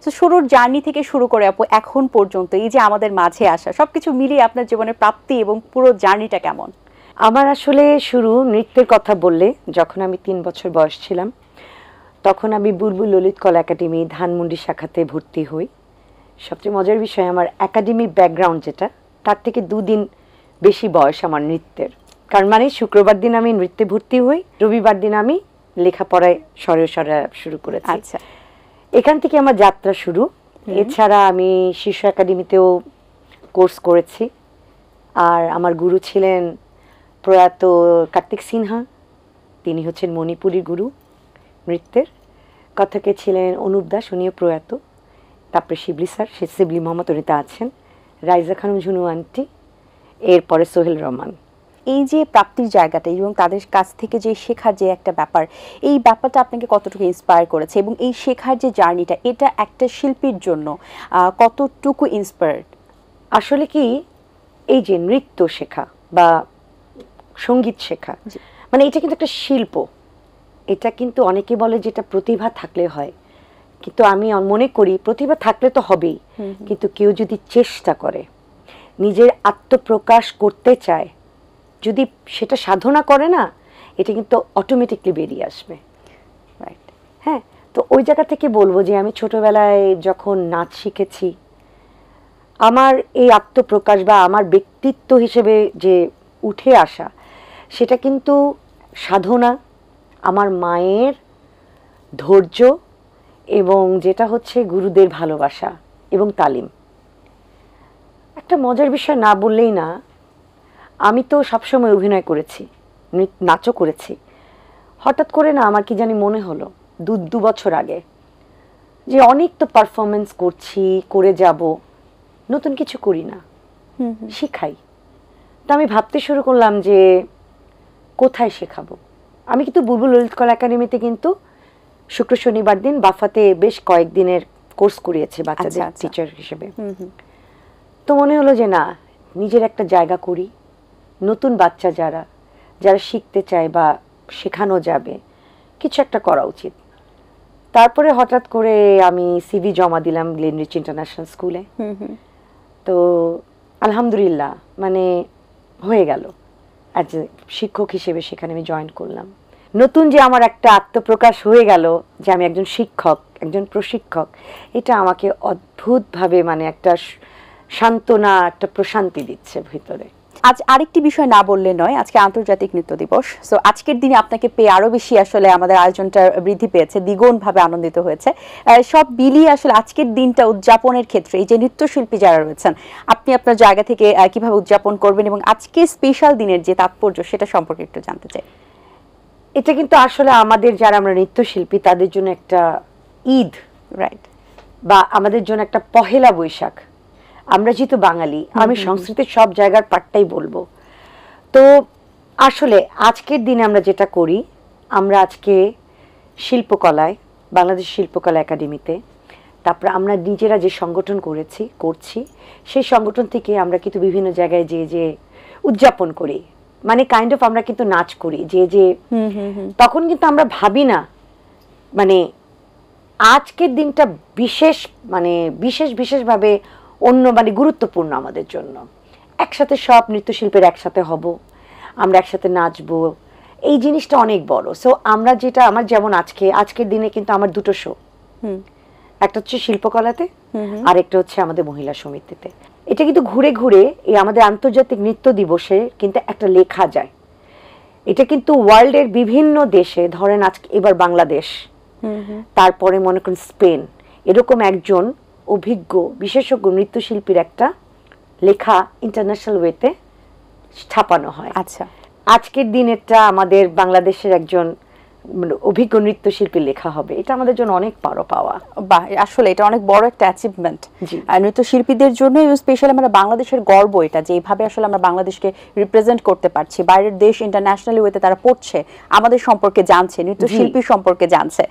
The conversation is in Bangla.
তো শুরুর জার্নি থেকে শুরু করে আপু এখন পর্যন্ত এই যে আমাদের মাঝে আসা সবকিছু মিলিয়ে আপনার জীবনের প্রাপ্তি এবং পুরো জার্নিটা কেমন? আমার আসলে শুরু নৃত্যের কথা বললে যখন আমি 3 বছর বয়স ছিলাম তখন আমি বুলবুল ললিত কলা একাডেমি ধানমন্ডি শাখাতে ভর্তি হই। সবচেয়ে মজার বিষয় আমার একাডেমিক ব্যাকগ্রাউন্ড যেটা তার থেকে 2 দিন বেশি বয়স আমার নৃত্যের। কারণ মানে শুক্রবার দিন আমি নৃত্যে ভর্তি হই, রবিবার দিন আমি লেখাপড়ায় সরে শুরু করেছি। আচ্ছা, এখান থেকে আমার যাত্রা শুরু। এছাড়া আমি শিশু একাডেমিতেও কোর্স করেছি। আর আমার গুরু ছিলেন প্রয়াত কার্তিক সিনহা, তিনি হচ্ছেন মণিপুরী গুরু নৃত্যের। কথকে ছিলেন অনুপ দাস, উনিও প্রয়াত। তারপরে শিবলি স্যার, শিবলি মোহাম্মদ উনিতা আছেন, রাইজা খানম ঝুনু আন্টি, এরপরে সোহেল রহমান। এই যে প্রাপ্তির জায়গাটা এবং তাদের কাছ থেকে যে শেখার যে একটা ব্যাপার, এই ব্যাপারটা আপনাকে কতটুকু ইন্সপায়ার করেছে এবং এই শেখার যে জার্নিটা এটা একটা শিল্পীর জন্য কতটুকু ইন্সপায়ার্ড? আসলে কি এই যে নৃত্য শেখা বা সঙ্গীত শেখা মানে এটা কিন্তু একটা শিল্প। এটা কিন্তু অনেকে বলে যেটা প্রতিভা থাকলে হয়, কিন্তু আমি মনে করি প্রতিভা থাকলে তো হবেই, কিন্তু কেউ যদি চেষ্টা করে নিজের আত্মপ্রকাশ করতে চায়, যদি সেটা সাধনা করে না, এটা কিন্তু অটোমেটিকলি বেরিয়ে আসবে। রাইট, হ্যাঁ। তো ওই জায়গা থেকে বলবো যে আমি ছোটবেলায় যখন নাচ শিখেছি, আমার এই আত্মপ্রকাশ বা আমার ব্যক্তিত্ব হিসেবে যে উঠে আসা, সেটা কিন্তু সাধনা, আমার মায়ের ধৈর্য এবং যেটা হচ্ছে গুরুদের ভালোবাসা এবং তালিম। একটা মজার বিষয় না বললেই না, আমি তো সবসময় অভিনয় করেছি, নাচও করেছি। হঠাৎ করে না আমার কি জানি মনে হলো 2 বছর আগে যে অনেক তো পারফরমেন্স করছি, করে যাব, নতুন কিছু করি না, শিখাই। তো আমি ভাবতে শুরু করলাম যে কোথায় শেখাবো। আমি কিন্তু বুলবুল ললিত কলা একাডেমিতে কিন্তু শুক্র শনিবার দিন বাফাতে বেশ কয়েকদিনের কোর্স করিয়েছে বাচ্চাদের টিচার হিসেবে। তো মনে হলো যে না, নিজের একটা জায়গা করি, নতুন বাচ্চা যারা শিখতে চায় বা শেখানো যাবে, কিছু একটা করা উচিত। তারপরে হঠাৎ করে আমি সিভি জমা দিলাম গ্লেনরিচ ইন্টারন্যাশনাল স্কুলে। তো আলহামদুলিল্লাহ মানে হয়ে গেল, অ্যাজ এ শিক্ষক হিসেবে সেখানে আমি জয়েন করলাম। নতুন যে আমার একটা আত্মপ্রকাশ হয়ে গেল যে আমি একজন শিক্ষক, একজন প্রশিক্ষক, এটা আমাকে অদ্ভুতভাবে মানে একটা সান্ত্বনা, একটা প্রশান্তি দিচ্ছে ভিতরে। আজ আরেকটি বিষয় না বললে নয়, আজকে আন্তর্জাতিক নৃত্য দিবস। সো আজকের দিনে আপনাকে পেয়ে আরো বেশি আসলে আমাদের আয়োজনটা বৃদ্ধি পেয়েছে, দ্বিগুণভাবে আনন্দিত হয়েছে। সব মিলিয়ে আসলে আজকের দিনটা উদযাপনের ক্ষেত্রে এই যে নৃত্যশিল্পী যারা রয়েছেন, আপনি আপনার জায়গা থেকে কিভাবে উদযাপন করবেন এবং আজকে স্পেশাল দিনের যে তাৎপর্য সেটা সম্পর্কে একটু জানতে চাই। এটা কিন্তু আসলে আমাদের যারা আমরা নৃত্যশিল্পী তাদের জন্য একটা ঈদ, রাইট, বা আমাদের জন্য একটা পহেলা বৈশাখ। আমরা যেহেতু বাঙালি, আমি সংস্কৃতির সব জায়গার পাটটাই বলবো। তো আসলে আজকের দিনে আমরা যেটা করি, আমরা আজকে শিল্পকলায়, বাংলাদেশ শিল্পকলা একাডেমিতে, তারপরে আমরা নিজেরা যে সংগঠন করছি সেই সংগঠন থেকে আমরা কিন্তু বিভিন্ন জায়গায় যে উদযাপন করি, মানে কাইন্ড অফ আমরা কিন্তু নাচ করি যে তখন কিন্তু আমরা ভাবি না মানে আজকের দিনটা বিশেষভাবে অন্য মানে গুরুত্বপূর্ণ আমাদের জন্য। একসাথে সব নৃত্যশিল্পীর একসাথে হব, আমরা একসাথে নাচবো, এই জিনিসটা অনেক বড়। সো আমরা যেটা আমার যেমন আজকের দিনে কিন্তু আমার 2টো শো, একটা হচ্ছে শিল্পকলাতে আর একটা হচ্ছে আমাদের মহিলা সমিতিতে। এটা কিন্তু ঘুরে ঘুরে এই আমাদের আন্তর্জাতিক নৃত্য দিবসে কিন্তু একটা লেখা যায়। এটা কিন্তু ওয়ার্ল্ডের বিভিন্ন দেশে, ধরেন আজকে এবার বাংলাদেশ, তারপরে মনে করেন স্পেন, এরকম একজন অভিজ্ঞ বিশেষজ্ঞ নৃত্যশিল্পীর একটা লেখা ইন্টারন্যাশনাল ওয়েতে ছাপানো হয়। আচ্ছা, আজকের দিনেরটা আমাদের বাংলাদেশের একজন অভিজ্ঞ নৃত্যশিল্পী লেখা হবে, এটা আমাদের জন্য অনেক পাওয়া। বাহ, আসলে এটা অনেক বড় একটা অ্যাচিভমেন্ট নৃত্যশিল্পীদের জন্য, স্পেশালি আমরা বাংলাদেশের গর্ব এটা, যে এইভাবে আসলে আমরা বাংলাদেশকে রিপ্রেজেন্ট করতে পারছি। বাইরের দেশ ইন্টারন্যাশনালি ওয়েতে তারা পড়ছে, আমাদের সম্পর্কে জানছে, নৃত্যশিল্পী সম্পর্কে জানছে।